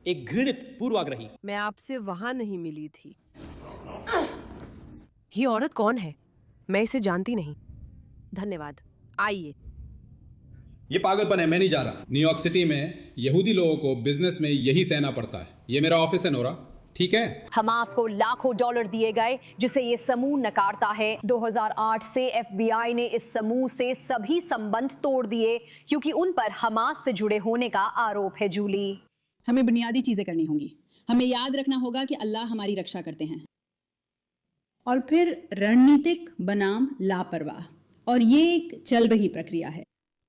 एक घृणित पूर्वाग्रही। मैं आपसे वहां नहीं मिली थी। ये औरत कौन है? मैं इसे जानती नहीं। धन्यवाद, आइए। ये पागलपन है, मैं नहीं जा रहा। न्यूयॉर्क सिटी में यहूदी लोगों को बिजनेस में यही सहना पड़ता है। ये मेरा ऑफिस है नोरा, ठीक है? हमास को लाखों डॉलर दिए गए जिसे ये समूह नकारता है। 2008 से एफबीआई ने इस समूह से सभी संबंध तोड़ दिए क्योंकि उन पर हमास से जुड़े होने का आरोप है। जूली, हमें बुनियादी चीजें करनी होंगी। हमें याद रखना होगा कि अल्लाह हमारी रक्षा करते हैं। और फिर रणनीतिक बनाम लापरवाह, और ये एक चल रही प्रक्रिया है।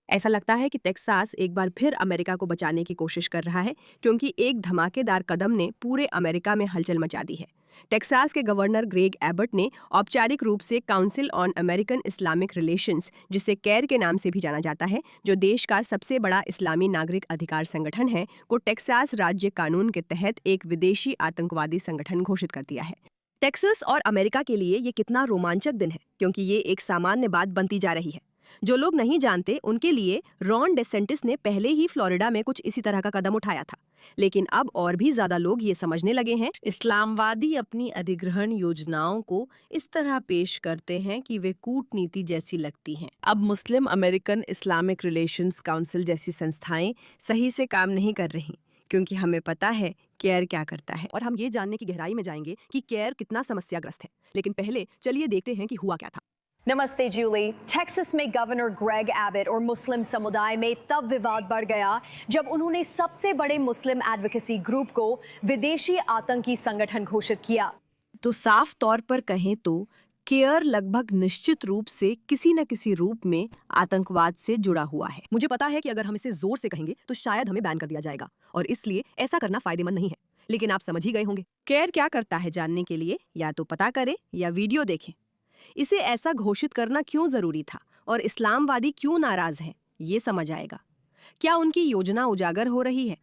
ऐसा लगता है कि टेक्सास एक बार फिर अमेरिका को बचाने की कोशिश कर रहा है क्योंकि एक धमाकेदार कदम ने पूरे अमेरिका में हलचल मचा दी है। टेक्सास के गवर्नर ग्रेग एबट ने औपचारिक रूप से council on American Islamic relations, जिसे कैर के नाम से भी जाना जाता है, जो देश का सबसे बड़ा इस्लामी नागरिक अधिकार संगठन है, को टेक्सास राज्य कानून के तहत एक विदेशी आतंकवादी संगठन घोषित कर दिया है। टेक्सास और अमेरिका के लिए ये कितना रोमांचक दिन है क्योंकि ये एक सामान्य बात बनती जा रही है। जो लोग नहीं जानते उनके लिए रॉन डेसेंटिस ने पहले ही फ्लोरिडा में कुछ इसी तरह का कदम उठाया था, लेकिन अब और भी ज्यादा लोग ये समझने लगे हैं। इस्लामवादी अपनी अधिग्रहण योजनाओं को इस तरह पेश करते हैं कि वे कूटनीति जैसी लगती हैं। अब मुस्लिम अमेरिकन इस्लामिक रिलेशंस काउंसिल जैसी संस्थाएं सही से काम नहीं कर रही क्योंकि हमें पता है केयर क्या करता है, और हम ये जानने की गहराई में जाएंगे कि केयर कितना समस्याग्रस्त है। लेकिन पहले चलिए देखते हैं कि हुआ क्या था। नमस्ते जूली। टेक्सास में गवर्नर ग्रेग एबट और मुस्लिम समुदाय में तब विवाद बढ़ गया जब उन्होंने सबसे बड़े मुस्लिम एडवोकेसी ग्रुप को विदेशी आतंकी संगठन घोषित किया। तो साफ तौर पर कहें तो केयर लगभग निश्चित रूप से किसी न किसी रूप में आतंकवाद से जुड़ा हुआ है। मुझे पता है कि अगर हम इसे जोर से कहेंगे तो शायद हमें बैन कर दिया जाएगा, और इसलिए ऐसा करना फायदेमंद नहीं है। लेकिन आप समझ ही गए होंगे। केयर क्या करता है जानने के लिए या तो पता करें या वीडियो देखें। इसे ऐसा घोषित करना क्यों जरूरी था और इस्लामवादी क्यों नाराज हैं, ये समझ आएगा। क्या उनकी योजना उजागर हो रही है?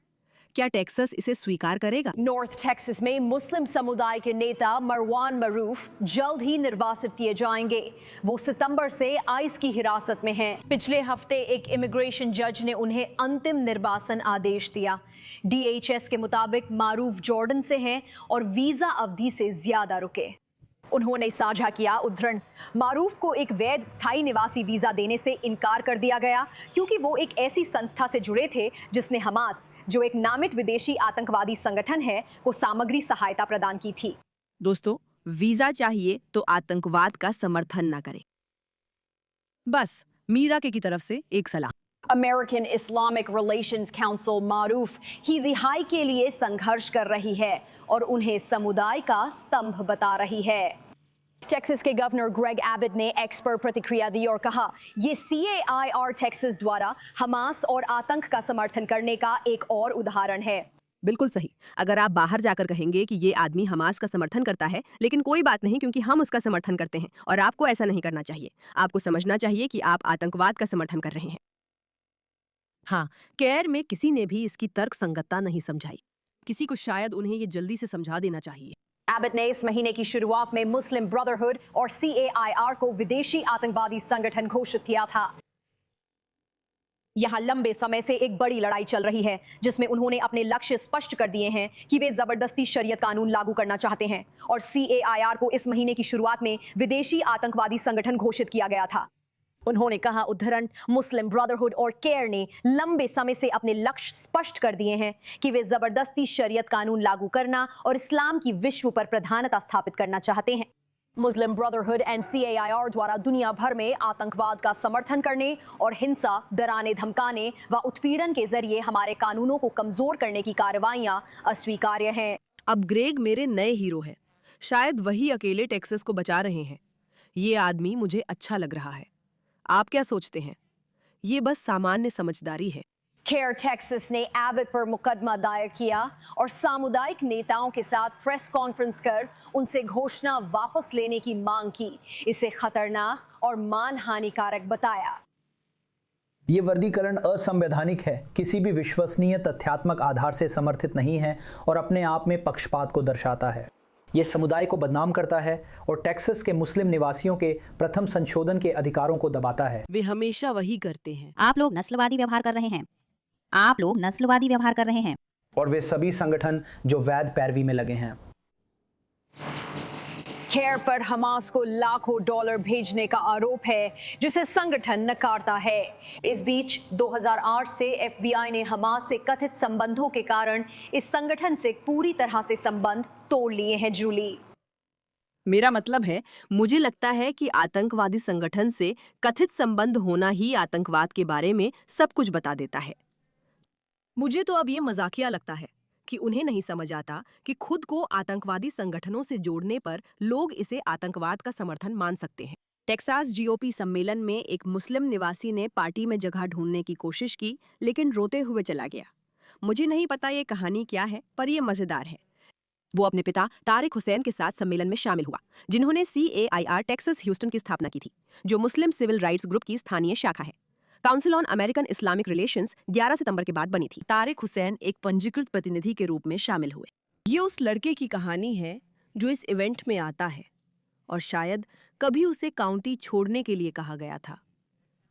क्या टेक्सास इसे स्वीकार करेगा? नॉर्थ टेक्सास में मुस्लिम समुदाय के नेता मरवान मरूफ जल्द ही निर्वासित किए जाएंगे। वो सितंबर से आइस की हिरासत में हैं। पिछले हफ्ते एक इमिग्रेशन जज ने उन्हें अंतिम निर्वासन आदेश दिया। DHS के मुताबिक मारूफ जॉर्डन से हैं और वीजा अवधि से ज्यादा रुके। उन्होंने साझा किया उद्धरण, मारूफ को एक वैध स्थायी निवासी वीजा देने से इनकार कर दिया गया क्योंकि वो एक ऐसी संस्था से जुड़े थे जिसने हमास, जो एक नामित विदेशी आतंकवादी संगठन है, को सामग्री सहायता प्रदान की थी। दोस्तों, वीजा चाहिए तो आतंकवाद का समर्थन न करें। बस मीरा की तरफ से एक सलाह। अमेरिकन इस्लामिक रिलेशंस काउंसिल मारूफ ही रिहाई के लिए संघर्ष कर रही है और उन्हें समुदाय का स्तंभ बता रही है। टेक्सास के गवर्नर ग्रेग एबट ने एक्स पर प्रतिक्रिया दी और कहा, ये CAIR टेक्सास द्वारा हमास और आतंक का समर्थन करने का एक और उदाहरण है। बिल्कुल सही। अगर आप बाहर जाकर कहेंगे कि ये आदमी हमास का समर्थन करता है, लेकिन कोई बात नहीं क्योंकि हम उसका समर्थन करते हैं, और आपको ऐसा नहीं करना चाहिए। आपको समझना चाहिए कि आप आतंकवाद का समर्थन कर रहे हैं। हाँ, केयर में किसी ने भी इसकी तर्क संगतता नहीं समझाई। किसी को शायद उन्हें ये जल्दी से समझा देना चाहिए। एबट ने इस महीने की शुरुआत में मुस्लिम ब्रदरहुड और CAIR को विदेशी आतंकवादी संगठन घोषित किया था। यहाँ लंबे समय से एक बड़ी लड़ाई चल रही है जिसमें उन्होंने अपने लक्ष्य स्पष्ट कर दिए हैं कि वे जबरदस्ती शरीयत कानून लागू करना चाहते हैं, और CAIR को इस महीने की शुरुआत में विदेशी आतंकवादी संगठन घोषित किया गया था। उन्होंने कहा उद्धरण, मुस्लिम ब्रदरहुड और केयर ने लंबे समय से अपने लक्ष्य स्पष्ट कर दिए हैं कि वे जबरदस्ती शरीयत कानून लागू करना और इस्लाम की विश्व पर प्रधानता स्थापित करना चाहते हैं। मुस्लिम ब्रदरहुड एंड CAIR द्वारा दुनिया भर में आतंकवाद का समर्थन करने और हिंसा, डराने धमकाने व उत्पीड़न के जरिए हमारे कानूनों को कमजोर करने की कार्रवाइयां अस्वीकार्य हैं। अब ग्रेग मेरे नए हीरो हैं। शायद वही अकेले टेक्सास को बचा रहे हैं। ये आदमी मुझे अच्छा लग रहा है। आप क्या सोचते हैं? ये बस सामान्य समझदारी है। केयर टेक्सास ने एबट पर मुकदमा दायर किया और सामुदायिक नेताओं के साथ प्रेस कॉन्फ्रेंस कर उनसे घोषणा वापस लेने की मांग की। इसे खतरनाक और मानहानिकारक बताया। ये वर्गीकरण असंवैधानिक है, किसी भी विश्वसनीय तथ्यात्मक आधार से समर्थित नहीं है और अपने आप में पक्षपात को दर्शाता है। ये समुदाय को बदनाम करता है और टेक्सास के मुस्लिम निवासियों के प्रथम संशोधन के अधिकारों को दबाता है। वे हमेशा वही करते हैं। आप लोग नस्लवादी व्यवहार कर रहे हैं। और वे सभी संगठन जो वैध पैरवी में लगे हैं। खैर पर हमास को लाखों डॉलर भेजने का आरोप है, जिसे संगठन नकारता है। इस बीच 2008 से एफबीआई ने हमास से कथित संबंधों के कारण इस संगठन से पूरी तरह से संबंध तोड़ लिए हैं। जूली, मेरा मतलब है, मुझे लगता है कि आतंकवादी संगठन से कथित संबंध होना ही आतंकवाद के बारे में सब कुछ बता देता है। मुझे तो अब ये मजाकिया लगता है कि उन्हें नहीं समझ आता कि खुद को आतंकवादी संगठनों से जोड़ने पर लोग इसे आतंकवाद का समर्थन मान सकते हैं। टेक्सास जीओपी सम्मेलन में एक मुस्लिम निवासी ने पार्टी में जगह ढूंढने की कोशिश की, लेकिन रोते हुए चला गया। मुझे नहीं पता ये कहानी क्या है, पर यह मजेदार है। वो अपने पिता तारिक हुसैन के साथ सम्मेलन में शामिल हुआ, जिन्होंने CAIR टेक्सास ह्यूस्टन की स्थापना की थी, जो मुस्लिम सिविल राइट्स ग्रुप की स्थानीय शाखा है। Council on American Islamic relations 11 सितंबर के बाद बनी थी। तारिक हुसैन एक पंजीकृत प्रतिनिधि के रूप में शामिल हुए। ये उस लड़के की कहानी है जो इस इवेंट में आता है, और शायद कभी उसे काउंटी छोड़ने के लिए कहा गया था।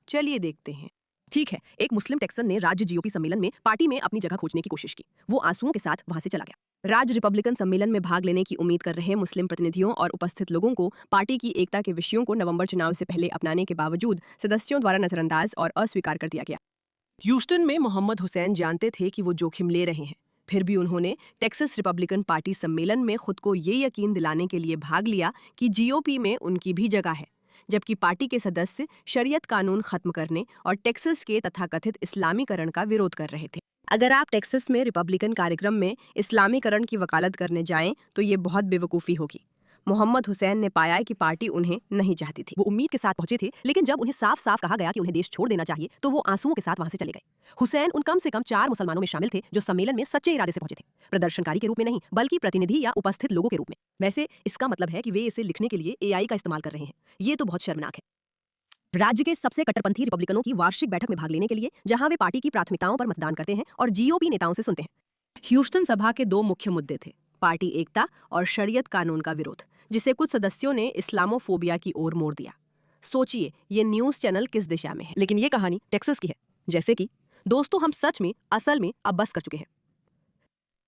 चलिए देखते हैं। ठीक है, एक मुस्लिम टेक्सन ने राज्य जीओपी सम्मेलन में पार्टी में अपनी जगह खोजने की कोशिश की। वो आंसुओं के साथ वहां से चला गया। राज्य रिपब्लिकन सम्मेलन में भाग लेने की उम्मीद कर रहे मुस्लिम प्रतिनिधियों और उपस्थित लोगों को पार्टी की एकता के विषयों को नवंबर चुनाव से पहले अपनाने के बावजूद सदस्यों द्वारा नजरअंदाज और अस्वीकार कर दिया गया। ह्यूस्टन में मोहम्मद हुसैन जानते थे कि वो जोखिम ले रहे हैं, फिर भी उन्होंने टेक्सास रिपब्लिकन पार्टी सम्मेलन में खुद को ये यकीन दिलाने के लिए भाग लिया कि जीओपी में उनकी भी जगह है, जबकि पार्टी के सदस्य शरीयत कानून खत्म करने और टेक्सास के तथाकथित इस्लामीकरण का विरोध कर रहे थे। अगर आप टेक्सास में रिपब्लिकन कार्यक्रम में इस्लामीकरण की वकालत करने जाएं तो ये बहुत बेवकूफ़ी होगी। मोहम्मद हुसैन ने पाया कि पार्टी उन्हें नहीं चाहती थी। वो उम्मीद के साथ पहुंचे थे, लेकिन जब उन्हें साफ साफ कहा गया कि उन्हें देश छोड़ देना चाहिए तो वो आंसुओं के साथ वहां से चले गए। हुसैन उन कम से कम 4 मुसलमानों में शामिल थे जो सम्मेलन में सच्चे इरादे से पहुंचे थे, प्रदर्शनकारी के रूप में नहीं, बल्कि प्रतिनिधि या उपस्थित लोगों के रूप में। वैसे इसका मतलब है कि वे इसे लिखने के लिए AI का इस्तेमाल कर रहे हैं। ये तो बहुत शर्मनाक है। राज्य के सबसे कट्टरपंथी रिपब्लिकनों की वार्षिक बैठक में भाग लेने के लिए, जहां वे पार्टी की प्राथमिकताओं पर मतदान करते हैं और जीओपी नेताओं से सुनते हैं। ह्यूस्टन सभा के 2 मुख्य मुद्दे थे, पार्टी एकता और शरीयत कानून का विरोध, जिसे कुछ सदस्यों ने इस्लामोफोबिया की ओर मोड़ दिया। सोचिए, ये न्यूज़ चैनल किस दिशा में है। लेकिन ये कहानी टेक्सास की है। जैसे कि दोस्तों, हम सच में असल में अब बस कर चुके हैं।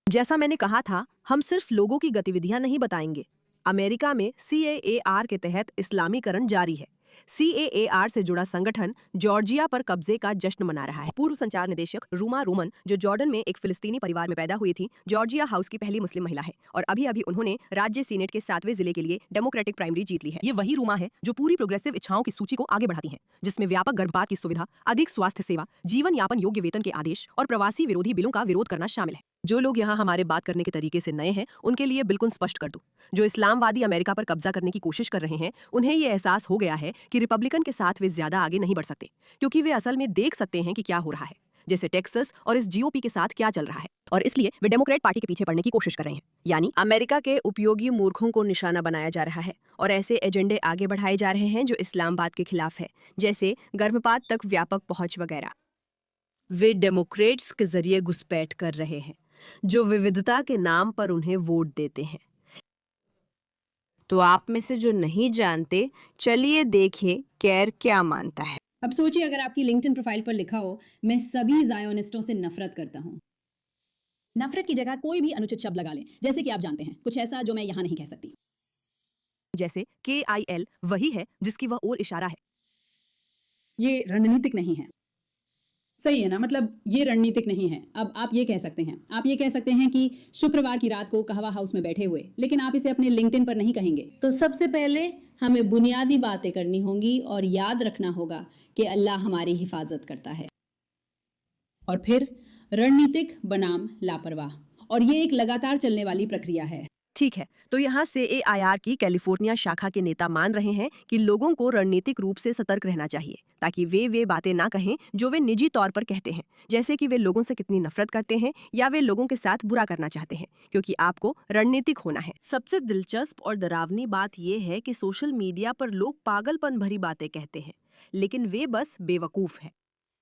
जैसा मैंने कहा था, हम सिर्फ लोगों की गतिविधियां नहीं बताएंगे। अमेरिका में CAIR के तहत इस्लामीकरण जारी है। CAIR से जुड़ा संगठन जॉर्जिया पर कब्जे का जश्न मना रहा है। पूर्व संचार निदेशक रूमा रूमन, जो जॉर्डन में एक फिलिस्तीनी परिवार में पैदा हुई थी, जॉर्जिया हाउस की पहली मुस्लिम महिला है और अभी अभी उन्होंने राज्य सीनेट के 7वें जिले के लिए डेमोक्रेटिक प्राइमरी जीत ली है। ये वही रूमा है जो पूरी प्रोग्रेसिव इच्छाओं की सूची को आगे बढ़ाती हैं, जिसमें व्यापक गर्भपात की सुविधा, अधिक स्वास्थ्य सेवा, जीवन यापन योग्य वेतन के आदेश और प्रवासी विरोधी बिलों का विरोध करना शामिल है। जो लोग यहाँ हमारे बात करने के तरीके से नए हैं, उनके लिए बिल्कुल स्पष्ट कर दूं, जो इस्लामवादी अमेरिका पर कब्जा करने की कोशिश कर रहे हैं, उन्हें ये एहसास हो गया है कि रिपब्लिकन के साथ वे ज्यादा आगे नहीं बढ़ सकते, क्योंकि वे असल में देख सकते हैं कि क्या हो रहा है, जैसे टेक्सास और इस जीओपी के साथ क्या चल रहा है, और इसलिए वे डेमोक्रेट पार्टी के पीछे पड़ने की कोशिश कर रहे हैं। यानी अमेरिका के उपयोगी मूर्खों को निशाना बनाया जा रहा है और ऐसे एजेंडे आगे बढ़ाए जा रहे हैं जो इस्लामाबाद के खिलाफ है, जैसे गर्भपात तक व्यापक पहुंच वगैरह। वे डेमोक्रेट्स के जरिए घुसपैठ कर रहे हैं, जो विविधता के नाम पर उन्हें वोट देते हैं। तो आप में से जो नहीं जानते, चलिए देखें कैर क्या मानता है। अब सोचिए, अगर आपकी लिंक्डइन प्रोफाइल पर लिखा हो, मैं सभी जायोनिस्टों से नफरत करता हूँ। नफरत की जगह कोई भी अनुचित शब्द लगा लें, जैसे कि आप जानते हैं, कुछ ऐसा जो मैं यहाँ नहीं कह सकती। जैसे KIL वही है जिसकी वह ओर इशारा है। ये रणनीतिक नहीं है। सही है ना, मतलब ये रणनीतिक नहीं है। अब आप ये कह सकते हैं, कि शुक्रवार की रात को कहवा हाउस में बैठे हुए, लेकिन आप इसे अपने लिंक्डइन पर नहीं कहेंगे। तो सबसे पहले हमें बुनियादी बातें करनी होंगी और याद रखना होगा कि अल्लाह हमारी हिफाजत करता है। और फिर रणनीतिक बनाम लापरवाह, और ये एक लगातार चलने वाली प्रक्रिया है। ठीक है, तो यहाँ CAIR की कैलिफोर्निया शाखा के नेता मान रहे हैं कि लोगों को रणनीतिक रूप से सतर्क रहना चाहिए, ताकि वे बातें ना कहें जो वे निजी तौर पर कहते हैं, जैसे कि वे लोगों से कितनी नफरत करते हैं या वे लोगों के साथ बुरा करना चाहते हैं, क्योंकि आपको रणनीतिक होना है। सबसे दिलचस्प और डरावनी बात यह है कि सोशल मीडिया पर लोग पागलपन भरी बातें कहते हैं, लेकिन वे बस बेवकूफ़ हैं।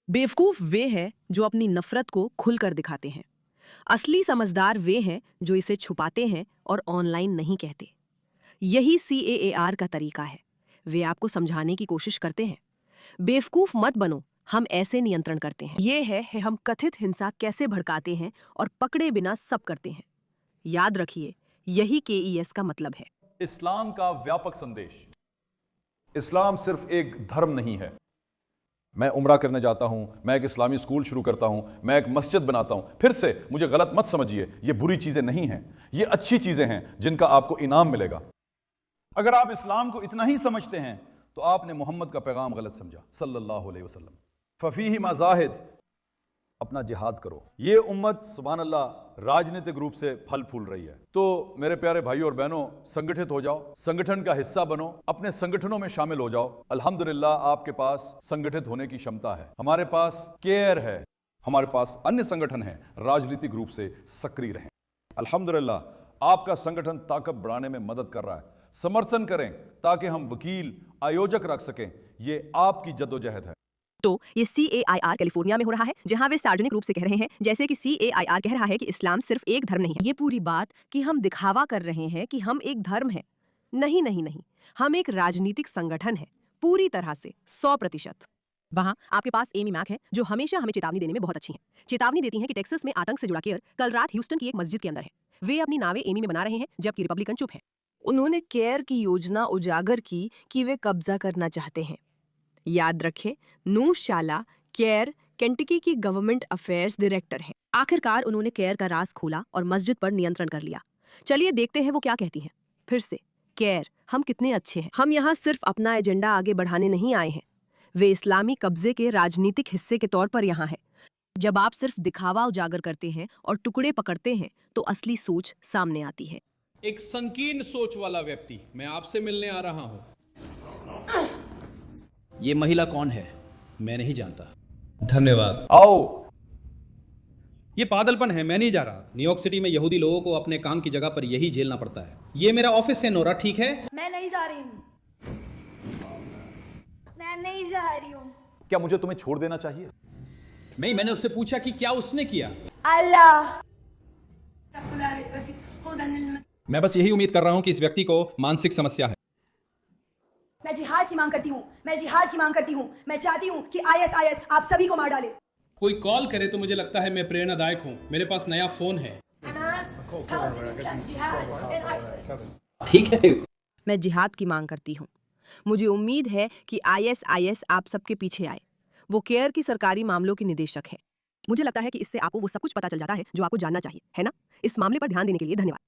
बेवकूफ़ वे हैं जो अपनी नफरत को खुलकर दिखाते हैं। असली समझदार वे हैं जो इसे छुपाते हैं और ऑनलाइन नहीं कहते। यही CAIR का तरीका है। वे आपको समझाने की कोशिश करते हैं, बेवकूफ़ मत बनो, हम ऐसे नियंत्रण करते हैं। ये है हम कथित हिंसा कैसे भड़काते हैं और पकड़े बिना सब करते हैं। याद रखिए, यही KES का मतलब है। इस्लाम का व्यापक संदेश। इस्लाम सिर्फ एक धर्म नहीं है। मैं उम्रा करने जाता हूं, मैं एक इस्लामी स्कूल शुरू करता हूं, मैं एक मस्जिद बनाता हूं। फिर से मुझे गलत मत समझिए, ये बुरी चीजें नहीं हैं, ये अच्छी चीजें हैं जिनका आपको इनाम मिलेगा। अगर आप इस्लाम को इतना ही समझते हैं तो आपने मोहम्मद का पैगाम गलत समझा सल्लल्लाहु अलैहि वसल्लम। फफीही मजाहिद, अपना जिहाद करो। ये उम्मत सुभान अल्लाह राजनीतिक रूप से फल फूल रही है। तो मेरे प्यारे भाइयों और बहनों, संगठित हो जाओ, संगठन का हिस्सा बनो, अपने संगठनों में शामिल हो जाओ। अल्हम्दुलिल्लाह आपके पास संगठित होने की क्षमता है। हमारे पास केयर है, हमारे पास अन्य संगठन है, राजनीतिक रूप से सक्रिय रहें। अल्हम्दुलिल्लाह आपका संगठन ताकत बढ़ाने में मदद कर रहा है। समर्थन करें ताकि हम वकील, आयोजक रख सकें। ये आपकी जद्दोजहद है। तो ये CAIR कैलिफोर्निया में हो रहा है, जहां वे सार्वजनिक रूप से कह रहे हैं, जैसे कि CAIR कह रहा है कि इस्लाम सिर्फ एक धर्म नहीं है। ये पूरी बात कि हम दिखावा कर रहे हैं कि हम एक धर्म है। नहीं नहीं नहीं, हम एक राजनीतिक संगठन है, पूरी तरह से 100%। वहाँ आपके पास एमी मैक है, जो हमेशा हमें चेतावनी देने में बहुत अच्छी हैं। चेतावनी देती हैं कि टेक्सास में आतंक से जुड़ा केयर कल रात ह्यूस्टन की एक मस्जिद के अंदर है। वे अपनी नावें एमी में बना रहे हैं, जबकि रिपब्लिकन चुप है। उन्होंने केयर की योजना उजागर की कि वे कब्जा करना चाहते हैं। याद रखें, नूश शाला केयर केंटकी की गवर्नमेंट अफेयर्स डायरेक्टर है। आखिरकार उन्होंने केयर का राज खोला और मस्जिद पर नियंत्रण कर लिया। चलिए देखते हैं वो क्या कहती हैं। फिर से, केयर, हम कितने अच्छे हैं। हम यहाँ सिर्फ अपना एजेंडा आगे बढ़ाने नहीं आए हैं। वे इस्लामी कब्जे के राजनीतिक हिस्से के तौर पर यहाँ हैं। जब आप सिर्फ दिखावा उजागर करते हैं और टुकड़े पकड़ते हैं तो असली सोच सामने आती है। एक संकीर्ण सोच वाला व्यक्ति मैं आपसे मिलने आ रहा हूं। ये महिला कौन है? मैं नहीं जानता। धन्यवाद। आओ। ये पागलपन है, मैं नहीं जा रहा। न्यूयॉर्क सिटी में यहूदी लोगों को अपने काम की जगह पर यही झेलना पड़ता है। ये मेरा ऑफिस है नोरा, ठीक है? मैं नहीं जा रही हूँ। मैं नहीं जा रही हूँ। क्या मुझे तुम्हें छोड़ देना चाहिए? नहीं, मैंने उससे पूछा कि क्या उसने किया। अल्लाह। मैं बस यही उम्मीद कर रहा हूं कि इस व्यक्ति को मानसिक समस्या है। मैं जिहाद की मांग करती हूँ। मैं जिहाद की मांग करती हूँ। मैं चाहती हूँ कि ISIS आप सभी को मार डाले। कोई कॉल करे तो मुझे लगता है मैं प्रेरणादायक हूँ। मेरे पास नया फोन है। ठीक है। मैं जिहाद की मांग करती हूँ। मुझे उम्मीद है कि ISIS आप सबके पीछे आए। वो केयर की सरकारी मामलों की निदेशक है। मुझे लगता है कि इससे आपको वो सब कुछ पता चल जाता है जो आपको जानना चाहिए, है ना? इस मामले पर ध्यान देने के लिए धन्यवाद।